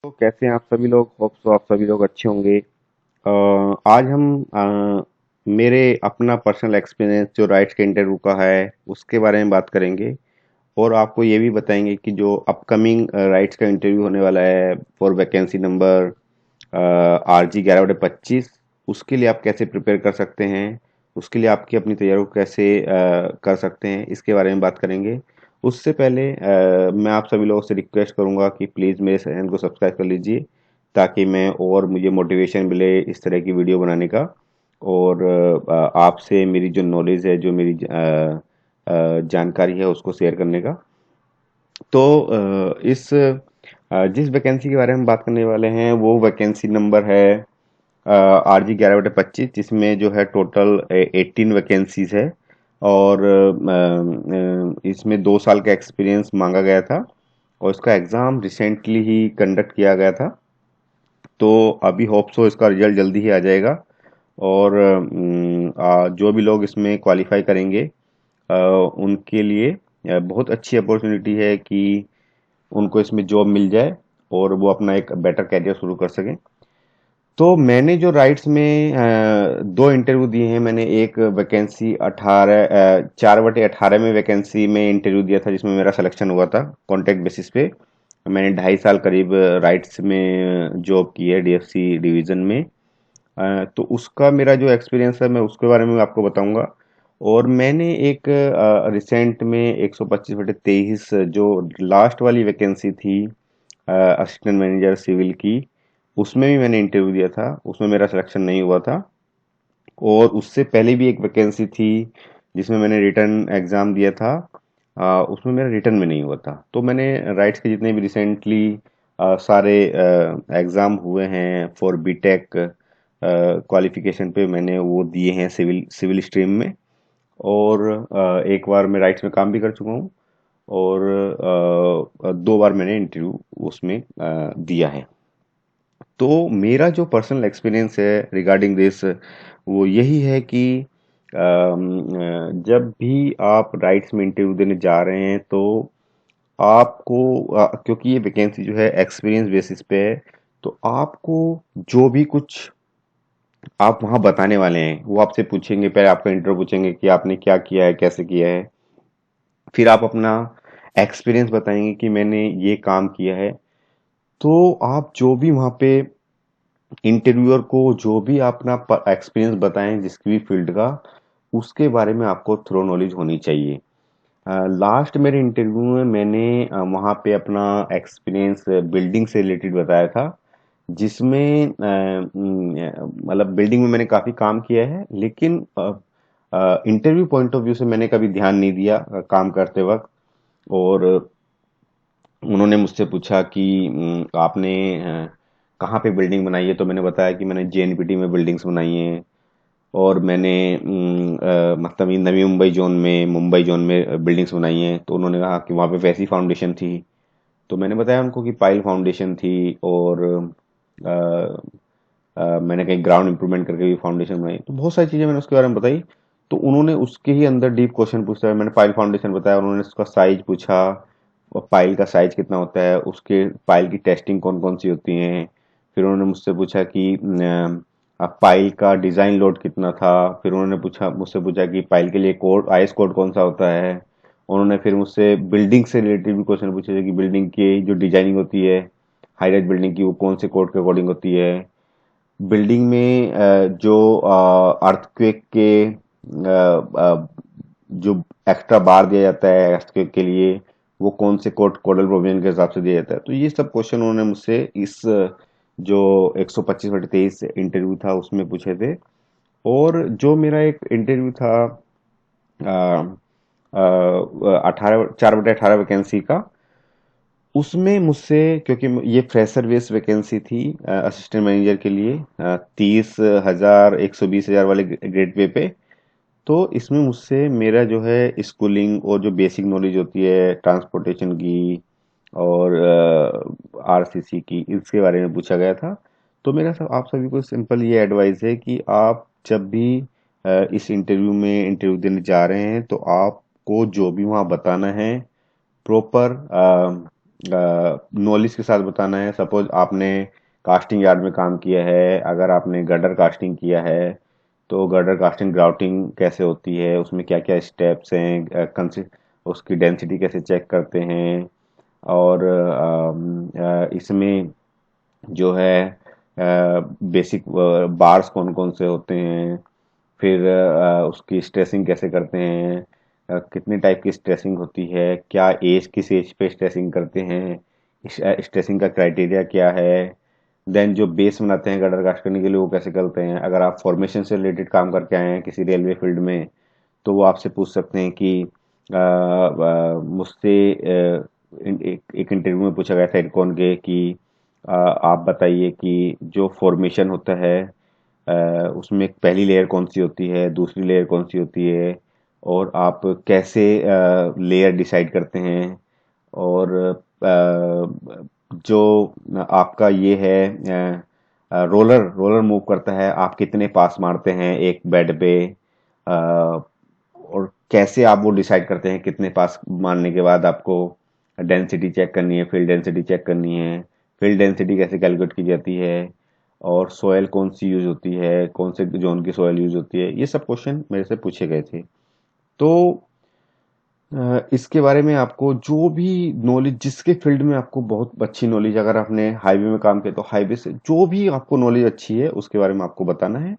तो कैसे हैं आप सभी लोग। होप सो आप सभी लोग अच्छे होंगे। आज हम मेरे अपना पर्सनल एक्सपीरियंस जो राइट्स के इंटरव्यू का है उसके बारे में बात करेंगे। और आपको ये भी बताएंगे कि जो अपकमिंग राइट्स का इंटरव्यू होने वाला है फॉर वैकेंसी नंबर RG 11/25, उसके लिए आप कैसे प्रिपेयर कर सकते हैं, उसके लिए आपकी अपनी तैयारी को कैसे कर सकते हैं, इसके बारे में बात करेंगे। उससे पहले मैं आप सभी लोगों से रिक्वेस्ट करूंगा कि प्लीज़ मेरे चैनल को सब्सक्राइब कर लीजिए ताकि मैं और मुझे मोटिवेशन मिले इस तरह की वीडियो बनाने का। और आपसे मेरी जो नॉलेज है, जो मेरी जानकारी है उसको शेयर करने का। तो जिस वैकेंसी के बारे में बात करने वाले हैं वो वैकेंसी नंबर है RG 11/25, जिसमें जो है टोटल 18 वैकेंसीज है। और इसमें 2 साल का एक्सपीरियंस मांगा गया था और इसका एग्ज़ाम रिसेंटली ही कंडक्ट किया गया था। तो अभी होप सो इसका रिजल्ट जल्दी ही आ जाएगा। और जो भी लोग इसमें क्वालिफाई करेंगे उनके लिए बहुत अच्छी अपॉर्चुनिटी है कि उनको इसमें जॉब मिल जाए और वो अपना एक बेटर करियर शुरू कर सकें। तो मैंने जो राइट्स में 2 इंटरव्यू दिए हैं। मैंने एक वैकेंसी 4/18 में वैकेंसी में इंटरव्यू दिया था जिसमें मेरा सिलेक्शन हुआ था कॉन्ट्रैक्ट बेसिस पे। मैंने 2.5 साल करीब राइट्स में जॉब की है DFC डिवीज़न में। तो उसका मेरा जो एक्सपीरियंस है मैं उसके बारे में आपको बताऊंगा। और मैंने एक रिसेंट में 125/23 जो लास्ट वाली वैकेंसी थी असिस्टेंट मैनेजर सिविल की, उसमें भी मैंने इंटरव्यू दिया था। उसमें मेरा सिलेक्शन नहीं हुआ था। और उससे पहले भी एक वैकेंसी थी जिसमें मैंने रिटर्न एग्ज़ाम दिया था। उसमें मेरा रिटर्न में नहीं हुआ था। तो मैंने राइट्स के जितने भी रिसेंटली सारे एग्ज़ाम हुए हैं फॉर बीटेक क्वालिफिकेशन पे, मैंने वो दिए हैं सिविल सिविल स्ट्रीम में। और एक बार मैं राइट्स में काम भी कर चुका हूँ। और 2 बार मैंने इंटरव्यू उसमें दिया है। तो मेरा जो पर्सनल एक्सपीरियंस है रिगार्डिंग दिस वो यही है कि जब भी आप राइट्स में इंटरव्यू देने जा रहे हैं तो आपको क्योंकि ये वैकेंसी जो है एक्सपीरियंस बेसिस पे है, तो आपको जो भी कुछ आप वहाँ बताने वाले हैं वो आपसे पूछेंगे। पहले आपका इंटरव्यू पूछेंगे कि आपने क्या किया है, कैसे किया है। फिर आप अपना एक्सपीरियंस बताएंगे कि मैंने ये काम किया है। तो आप जो भी वहाँ पे इंटरव्यूअर को जो भी अपना एक्सपीरियंस बताएं जिसकी भी फील्ड का, उसके बारे में आपको थ्रो नॉलेज होनी चाहिए। लास्ट मेरे इंटरव्यू में मैंने वहाँ पे अपना एक्सपीरियंस बिल्डिंग से रिलेटेड बताया था, जिसमें मतलब बिल्डिंग में मैंने काफ़ी काम किया है। लेकिन इंटरव्यू पॉइंट ऑफ व्यू से मैंने कभी ध्यान नहीं दिया काम करते वक्त। और उन्होंने मुझसे पूछा कि आपने कहाँ पे बिल्डिंग बनाई है, तो मैंने बताया कि मैंने JNPT में बिल्डिंग्स बनाई हैं। और मैंने मतलब ये नवी मुंबई जोन में, मुंबई जोन में बिल्डिंग्स बनाई हैं। तो उन्होंने कहा कि वहाँ पे वैसी फाउंडेशन थी। तो मैंने बताया उनको कि पाइल फाउंडेशन थी। और मैंने कहीं ग्राउंड इंप्रूवमेंट करके भी फाउंडेशन बनाई। तो बहुत सारी चीज़ें मैंने उसके बारे में बताई। तो उन्होंने उसके ही अंदर डीप क्वेश्चन पूछा। मैंने पाइल फाउंडेशन बताया, उन्होंने उसका साइज पूछा और पाइल का साइज कितना होता है, उसके पाइल की टेस्टिंग कौन कौन सी होती हैं। फिर उन्होंने मुझसे पूछा कि पाइल का डिज़ाइन लोड कितना था। फिर उन्होंने पूछा मुझसे पूछा कि पाइल के लिए कोड, IS कोड कौन सा होता है। उन्होंने फिर मुझसे बिल्डिंग से रिलेटेड भी क्वेश्चन पूछे थे कि बिल्डिंग की जो डिजाइनिंग होती है, हाई राइज बिल्डिंग की, वो कौन से कोड के अकॉर्डिंग होती है। बिल्डिंग में जो अर्थक्वेक के जो एक्स्ट्रा बार दिया जाता है अर्थक्वेक के लिए, वो कौन से कोडल प्रोविजन के हिसाब से दिया जाता है। तो ये सब क्वेश्चन उन्होंने मुझसे इस जो 125/23 इंटरव्यू था उसमें पूछे थे। और जो मेरा एक इंटरव्यू था 4/18 वैकेंसी का, उसमें मुझसे, क्योंकि ये फ्रेशर बेस्ड वैकेंसी थी असिस्टेंट मैनेजर के लिए 30,000 120,000 वाले ग्रेड पे तो इसमें मुझसे मेरा जो है स्कूलिंग और जो बेसिक नॉलेज होती है ट्रांसपोर्टेशन की और RCC की, इसके बारे में पूछा गया था। तो मेरा सब आप सभी को सिंपल ये एडवाइस है कि आप जब भी इस इंटरव्यू में इंटरव्यू देने जा रहे हैं तो आपको जो भी वहाँ बताना है प्रॉपर नॉलेज के साथ बताना है। सपोज आपने कास्टिंग यार्ड में काम किया है, अगर आपने गर्डर कास्टिंग किया है तो गर्डर कास्टिंग ग्राउटिंग कैसे होती है, उसमें क्या क्या स्टेप्स हैं, उसकी डेंसिटी कैसे चेक करते हैं, और इसमें जो है बेसिक बार्स कौन कौन से होते हैं, फिर उसकी स्ट्रेसिंग कैसे करते हैं, कितने टाइप की स्ट्रेसिंग होती है, क्या एज किस एज पे स्ट्रेसिंग करते हैं, स्ट्रेसिंग का क्राइटेरिया क्या है, देन जो बेस बनाते हैं गटर कास्ट करने के लिए वो कैसे करते हैं। अगर आप फॉर्मेशन से रिलेटेड काम करके आए हैं किसी रेलवे फील्ड में तो वो आपसे पूछ सकते हैं कि मुझसे एक इंटरव्यू में पूछा गया था इरकॉन के कि आप बताइए कि जो फॉर्मेशन होता है उसमें पहली लेयर कौन सी होती है, दूसरी लेयर कौन सी होती है, और आप कैसे लेयर डिसाइड करते हैं, और जो आपका ये है रोलर रोलर मूव करता है, आप कितने पास मारते हैं एक बेड पे, और कैसे आप वो डिसाइड करते हैं कितने पास मारने के बाद आपको डेंसिटी चेक करनी है, फील्ड डेंसिटी चेक करनी है, फील्ड डेंसिटी कैसे कैलकुलेट की जाती है, और सॉयल कौन सी यूज होती है, कौन से जोन की सॉयल यूज होती है। ये सब क्वेश्चन मेरे से पूछे गए थे। तो इसके बारे में आपको जो भी नॉलेज, जिसके फील्ड में आपको बहुत अच्छी नॉलेज, अगर आपने हाईवे में काम किया तो हाईवे से जो भी आपको नॉलेज अच्छी है उसके बारे में आपको बताना है,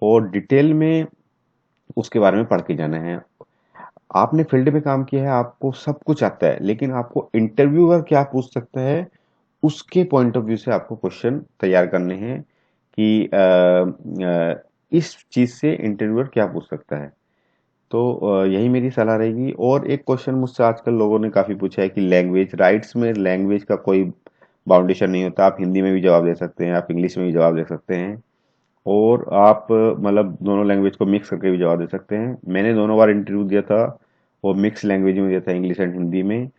और डिटेल में उसके बारे में पढ़ के जाना है। आपने फील्ड में काम किया है, आपको सब कुछ आता है, लेकिन आपको इंटरव्यूअर क्या पूछ सकता है उसके पॉइंट ऑफ व्यू से आपको क्वेश्चन तैयार करने हैं कि इस चीज से इंटरव्यूअर क्या पूछ सकता है। तो यही मेरी सलाह रहेगी। और एक क्वेश्चन मुझसे आजकल लोगों ने काफी पूछा है कि लैंग्वेज राइट्स में लैंग्वेज का कोई बाउंडेशन नहीं होता, आप हिंदी में भी जवाब दे सकते हैं, आप इंग्लिश में भी जवाब दे सकते हैं, और आप मतलब दोनों लैंग्वेज को मिक्स करके भी जवाब दे सकते हैं। मैंने दोनों बार इंटरव्यू दिया था, वो मिक्स लैंग्वेज में दिया था, इंग्लिश एंड हिंदी में।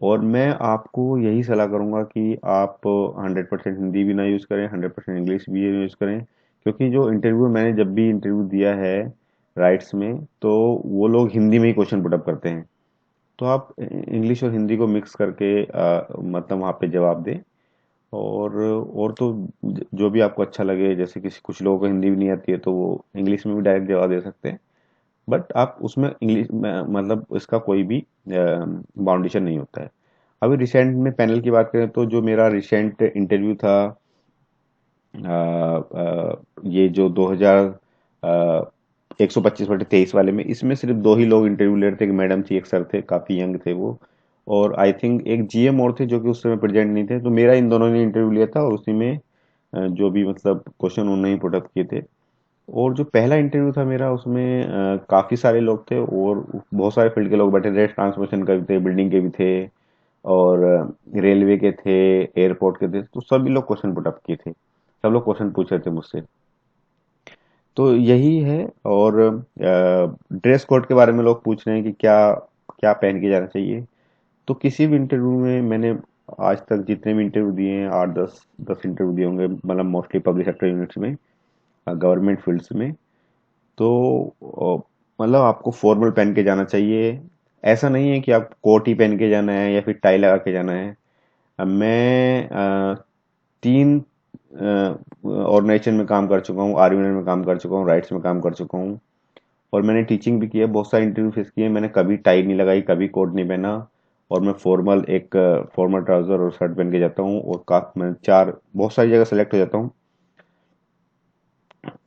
और मैं आपको यही सलाह करूंगा कि आप 100% हिंदी भी ना यूज़ करें, 100% इंग्लिश भी यूज़ करें, क्योंकि जो इंटरव्यू मैंने जब भी इंटरव्यू दिया है राइट्स में, तो वो लोग हिंदी में ही क्वेश्चन पुटअप करते हैं। तो आप इंग्लिश और हिंदी को मिक्स करके मतलब वहाँ पे जवाब दें। और तो जो भी आपको अच्छा लगे, जैसे किसी कुछ लोगों को हिंदी भी नहीं आती है तो वो इंग्लिश में भी डायरेक्ट जवाब दे सकते हैं, बट आप उसमें इंग्लिश मतलब इसका कोई भी बाउंडेशन नहीं होता है। अभी रिसेंट में पैनल की बात करें तो जो मेरा रिसेंट इंटरव्यू था, ये जो 125/23 वाले में, इसमें सिर्फ दो ही लोग इंटरव्यू ले रहे थे, एक मैडम थी एक सर थे, काफ़ी यंग थे वो, और आई थिंक एक जीएम और थे जो कि उस समय प्रेजेंट नहीं थे। तो मेरा इन दोनों ने इंटरव्यू लिया था और उसी में जो भी मतलब क्वेश्चन उन्होंने ही पुटअप किए थे। और जो पहला इंटरव्यू था मेरा उसमें काफ़ी सारे लोग थे और बहुत सारे फील्ड के लोग बैठे थे, ट्रांसपोर्टेशन के भी थे, बिल्डिंग के भी थे, और रेलवे के थे, एयरपोर्ट के थे, तो सभी लोग क्वेश्चन पुटअप किए थे, सब लोग क्वेश्चन पूछ रहे थे मुझसे। तो यही है। और ड्रेस कोड के बारे में लोग पूछ रहे हैं कि क्या क्या पहन के जाना चाहिए। तो किसी भी इंटरव्यू में मैंने आज तक जितने भी इंटरव्यू दिए हैं, 8-10 इंटरव्यू दिए होंगे, मतलब मोस्टली पब्लिक सेक्टर यूनिट्स में, गवर्नमेंट फील्ड्स में। तो मतलब आपको फॉर्मल पहन के जाना चाहिए। ऐसा नहीं है कि आप कोट ही पहन के जाना है या फिर टाई लगा के जाना है। मैं 3 ऑर्गेनाइजेशन में काम कर चुका हूँ, आर्मी में काम कर चुका हूँ, राइट्स में काम कर चुका हूँ, और मैंने टीचिंग भी की है, बहुत सारे इंटरव्यू फेस किए हैं। मैंने कभी टाई नहीं लगाई, कभी कोट नहीं पहना, और मैं फॉर्मल एक फॉर्मल ट्राउजर और शर्ट पहन के जाता हूँ, और मैं चार बहुत सारी जगह सेलेक्ट हो जाता हूँ।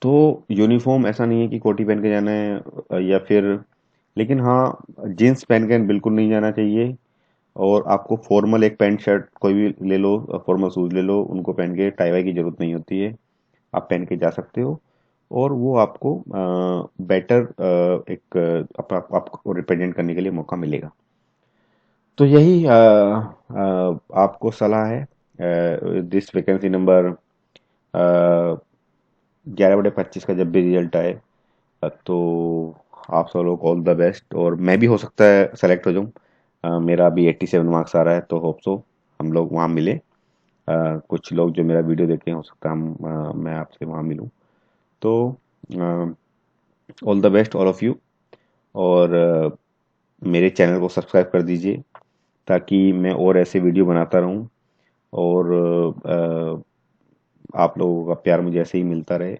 तो यूनिफॉर्म ऐसा नहीं है कि कोटी पहन के जाना है या फिर, लेकिन हाँ, जीन्स पहन के बिल्कुल नहीं जाना चाहिए। और आपको फॉर्मल एक पैंट शर्ट कोई भी ले लो, फॉर्मल शूज ले लो, उनको पहन के टाई वाई की जरूरत नहीं होती है, आप पहन के जा सकते हो। और वो आपको बेटर एक आपको रिप्रेजेंट करने के लिए मौका मिलेगा। तो यही आपको सलाह है। दिस वैकेंसी नंबर 11/25 का जब भी रिजल्ट आए, तो आप सब लोग ऑल द बेस्ट, और मैं भी हो सकता है सेलेक्ट हो जाऊं। मेरा अभी 87 मार्क्स आ रहा है, तो होप सो हम लोग वहाँ मिले। कुछ लोग जो मेरा वीडियो देखे हैं, हो सकता है मैं आपसे वहाँ मिलूं। तो all the best all of you. और मेरे चैनल को सब्सक्राइब कर दीजिए, ताकि मैं और ऐसे वीडियो बनाता रहूं और आप लोगों का प्यार मुझे ऐसे ही मिलता रहे।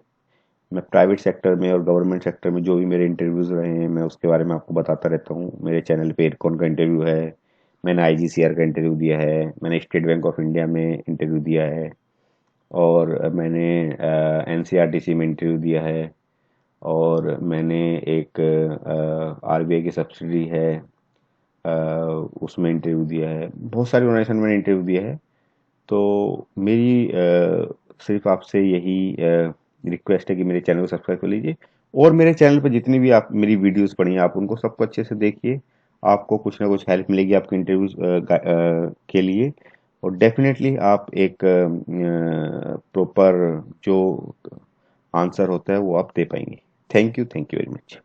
मैं प्राइवेट सेक्टर में और गवर्नमेंट सेक्टर में जो भी मेरे इंटरव्यूज़ रहे हैं मैं उसके बारे में आपको बताता रहता हूँ। मेरे चैनल पे एरकॉन का इंटरव्यू है, मैंने आईजीसीआर का इंटरव्यू दिया है, मैंने स्टेट बैंक ऑफ इंडिया में इंटरव्यू दिया है और मैंने एनसीईआरटी में इंटरव्यू दिया है और मैंने एक आरबीआई की सब्सिडी है अ, उसमें इंटरव्यू दिया है। बहुत सारी ऑर्गेनाइजेशन में मैंने इंटरव्यू दिया है। तो मेरी सिर्फ आपसे यही रिक्वेस्ट है कि मेरे चैनल को सब्सक्राइब कर लीजिए और मेरे चैनल पर जितनी भी आप मेरी वीडियोस पढ़ी हैं आप उनको सबको अच्छे से देखिए। आपको कुछ ना कुछ हेल्प मिलेगी आपके इंटरव्यूज के लिए और डेफिनेटली आप एक प्रॉपर जो आंसर होता है वो आप दे पाएंगे। Thank you very much.